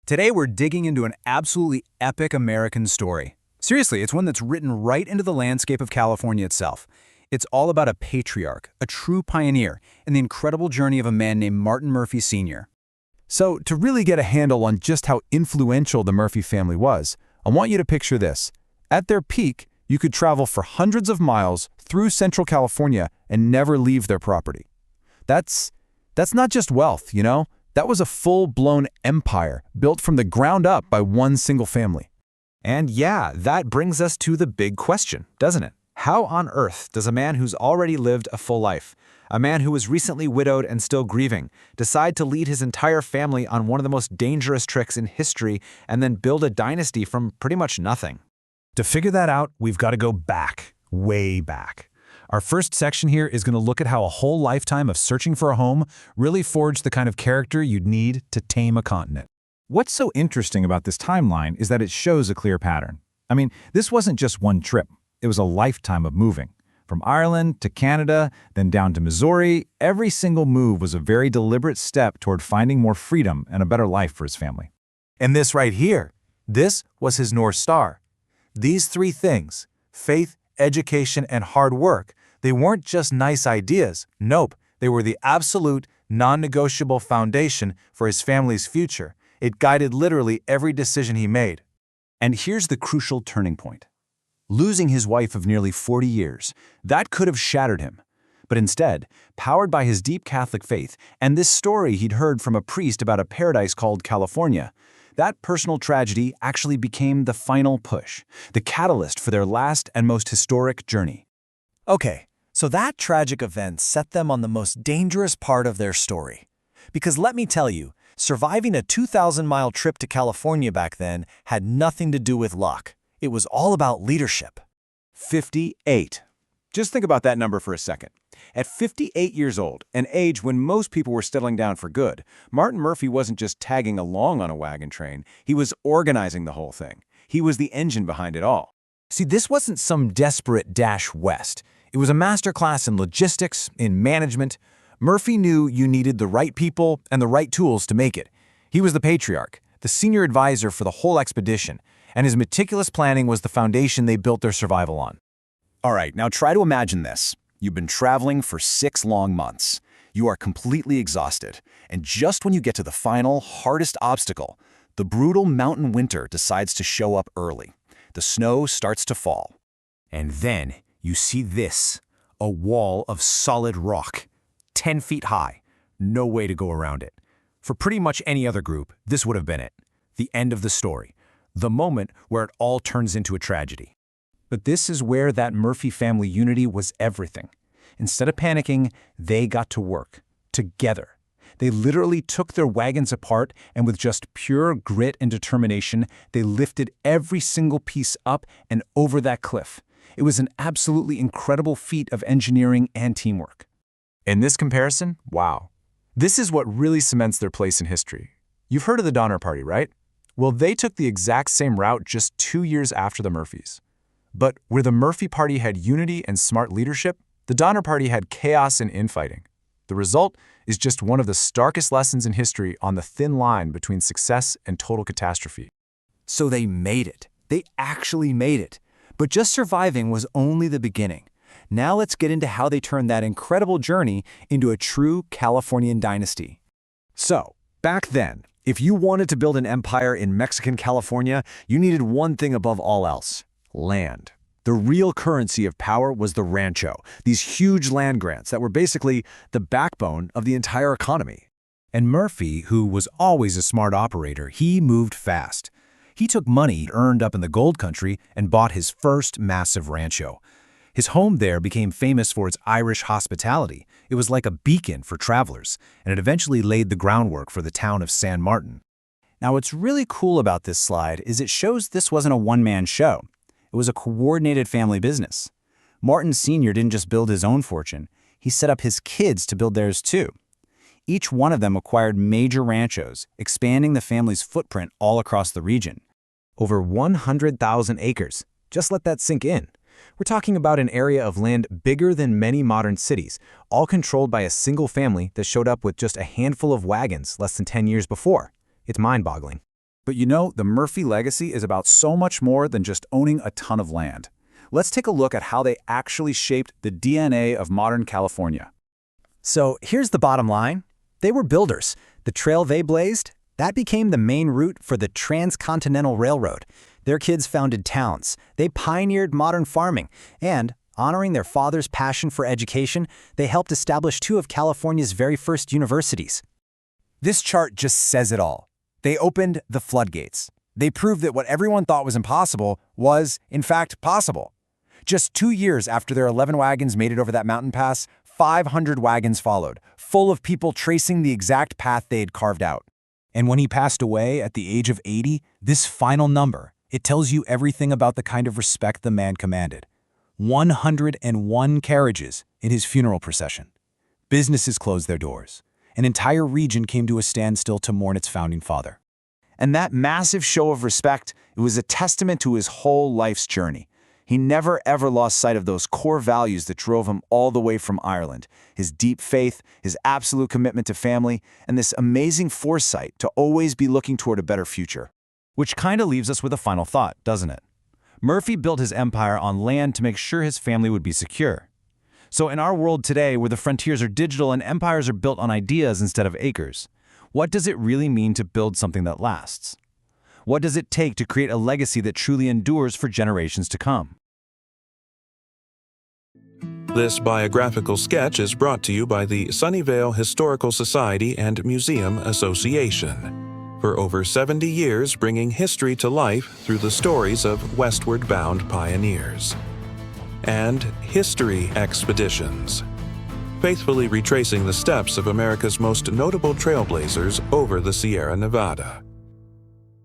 Today we're digging into an absolutely epic American story. Seriously, it's one that's written right into the landscape of California itself. It's all about a patriarch, a true pioneer, and the incredible journey of a man named Martin Murphy Sr. So, to really get a handle on just how influential the Murphy family was, I want you to picture this. At their peak, you could travel for hundreds of miles through Central California and never leave their property. That's not just wealth, you know? That was a full-blown empire built from the ground up by one single family. And yeah, that brings us to the big question, doesn't it? How on earth does a man who's already lived a full life, a man who was recently widowed and still grieving, decide to lead his entire family on one of the most dangerous tricks in history and then build a dynasty from pretty much nothing? To figure that out, we've got to go back, way back. Our first section here is going to look at how a whole lifetime of searching for a home really forged the kind of character you'd need to tame a continent. What's so interesting about this timeline is that it shows a clear pattern. I mean, this wasn't just one trip. It was a lifetime of moving. From Ireland to Canada, then down to Missouri, every single move was a very deliberate step toward finding more freedom and a better life for his family. And this right here, this was his North Star. These three things, faith, education, and hard work, they weren't just nice ideas. Nope, they were the absolute, non-negotiable foundation for his family's future. It guided literally every decision he made. And here's the crucial turning point. Losing his wife of nearly 40 years, that could have shattered him. But instead, powered by his deep Catholic faith and this story he'd heard from a priest about a paradise called California, that personal tragedy actually became the final push, the catalyst for their last and most historic journey. Okay, so that tragic event set them on the most dangerous part of their story. Because let me tell you, surviving a 2,000-mile trip to California back then had nothing to do with luck. It was all about leadership. 58. Just think about that number for a second. At 58 years old, an age when most people were settling down for good, Martin Murphy wasn't just tagging along on a wagon train, he was organizing the whole thing. He was the engine behind it all. See, this wasn't some desperate dash west. It was a masterclass in logistics, in management. Murphy knew you needed the right people and the right tools to make it. He was the patriarch, the senior advisor for the whole expedition, and his meticulous planning was the foundation they built their survival on. All right, now try to imagine this. You've been traveling for 6 long months. You are completely exhausted, and just when you get to the final, hardest obstacle, the brutal mountain winter decides to show up early. The snow starts to fall. And then you see this, a wall of solid rock, 10 feet high, no way to go around it. For pretty much any other group, this would have been it, the end of the story, the moment where it all turns into a tragedy. But this is where that Murphy family unity was everything. Instead of panicking, they got to work, together. They literally took their wagons apart, and with just pure grit and determination, they lifted every single piece up and over that cliff. It was an absolutely incredible feat of engineering and teamwork. In this comparison, wow. This is what really cements their place in history. You've heard of the Donner Party, right? Well, they took the exact same route just 2 years after the Murphys. But where the Murphy Party had unity and smart leadership, the Donner Party had chaos and infighting. The result is just one of the starkest lessons in history on the thin line between success and total catastrophe. So they made it. They actually made it. But just surviving was only the beginning. Now let's get into how they turned that incredible journey into a true Californian dynasty. So, back then, if you wanted to build an empire in Mexican California, you needed one thing above all else: land. The real currency of power was the rancho, these huge land grants that were basically the backbone of the entire economy. And Murphy, who was always a smart operator, he moved fast. He took money earned up in the gold country and bought his first massive rancho. His home there became famous for its Irish hospitality. It was like a beacon for travelers, and it eventually laid the groundwork for the town of San Martin. Now, what's really cool about this slide is it shows this wasn't a one-man show. It was a coordinated family business. Martin Sr. didn't just build his own fortune, he set up his kids to build theirs too. Each one of them acquired major ranchos, expanding the family's footprint all across the region. Over 100,000 acres. Just let that sink in. We're talking about an area of land bigger than many modern cities, all controlled by a single family that showed up with just a handful of wagons less than 10 years before. It's mind-boggling. But you know, the Murphy legacy is about so much more than just owning a ton of land. Let's take a look at how they actually shaped the DNA of modern California. So here's the bottom line. They were builders. The trail they blazed, that became the main route for the Transcontinental Railroad. Their kids founded towns. They pioneered modern farming. And, honoring their father's passion for education, they helped establish two of California's very first universities. This chart just says it all. They opened the floodgates. They proved that what everyone thought was impossible was, in fact, possible. Just 2 years after their 11 wagons made it over that mountain pass, 500 wagons followed, full of people tracing the exact path they had carved out. And when he passed away at the age of 80, this final number, it tells you everything about the kind of respect the man commanded. 101 carriages in his funeral procession. Businesses closed their doors. An entire region came to a standstill to mourn its founding father. And that massive show of respect, it was a testament to his whole life's journey. He never ever lost sight of those core values that drove him all the way from Ireland. His deep faith, his absolute commitment to family, and this amazing foresight to always be looking toward a better future. Which kind of leaves us with a final thought, doesn't it? Murphy built his empire on land to make sure his family would be secure. So in our world today, where the frontiers are digital and empires are built on ideas instead of acres, what does it really mean to build something that lasts? What does it take to create a legacy that truly endures for generations to come? This biographical sketch is brought to you by the Sunnyvale Historical Society and Museum Association. For over 70 years, bringing history to life through the stories of westward-bound pioneers. And History Expeditions, faithfully retracing the steps of America's most notable trailblazers over the Sierra Nevada.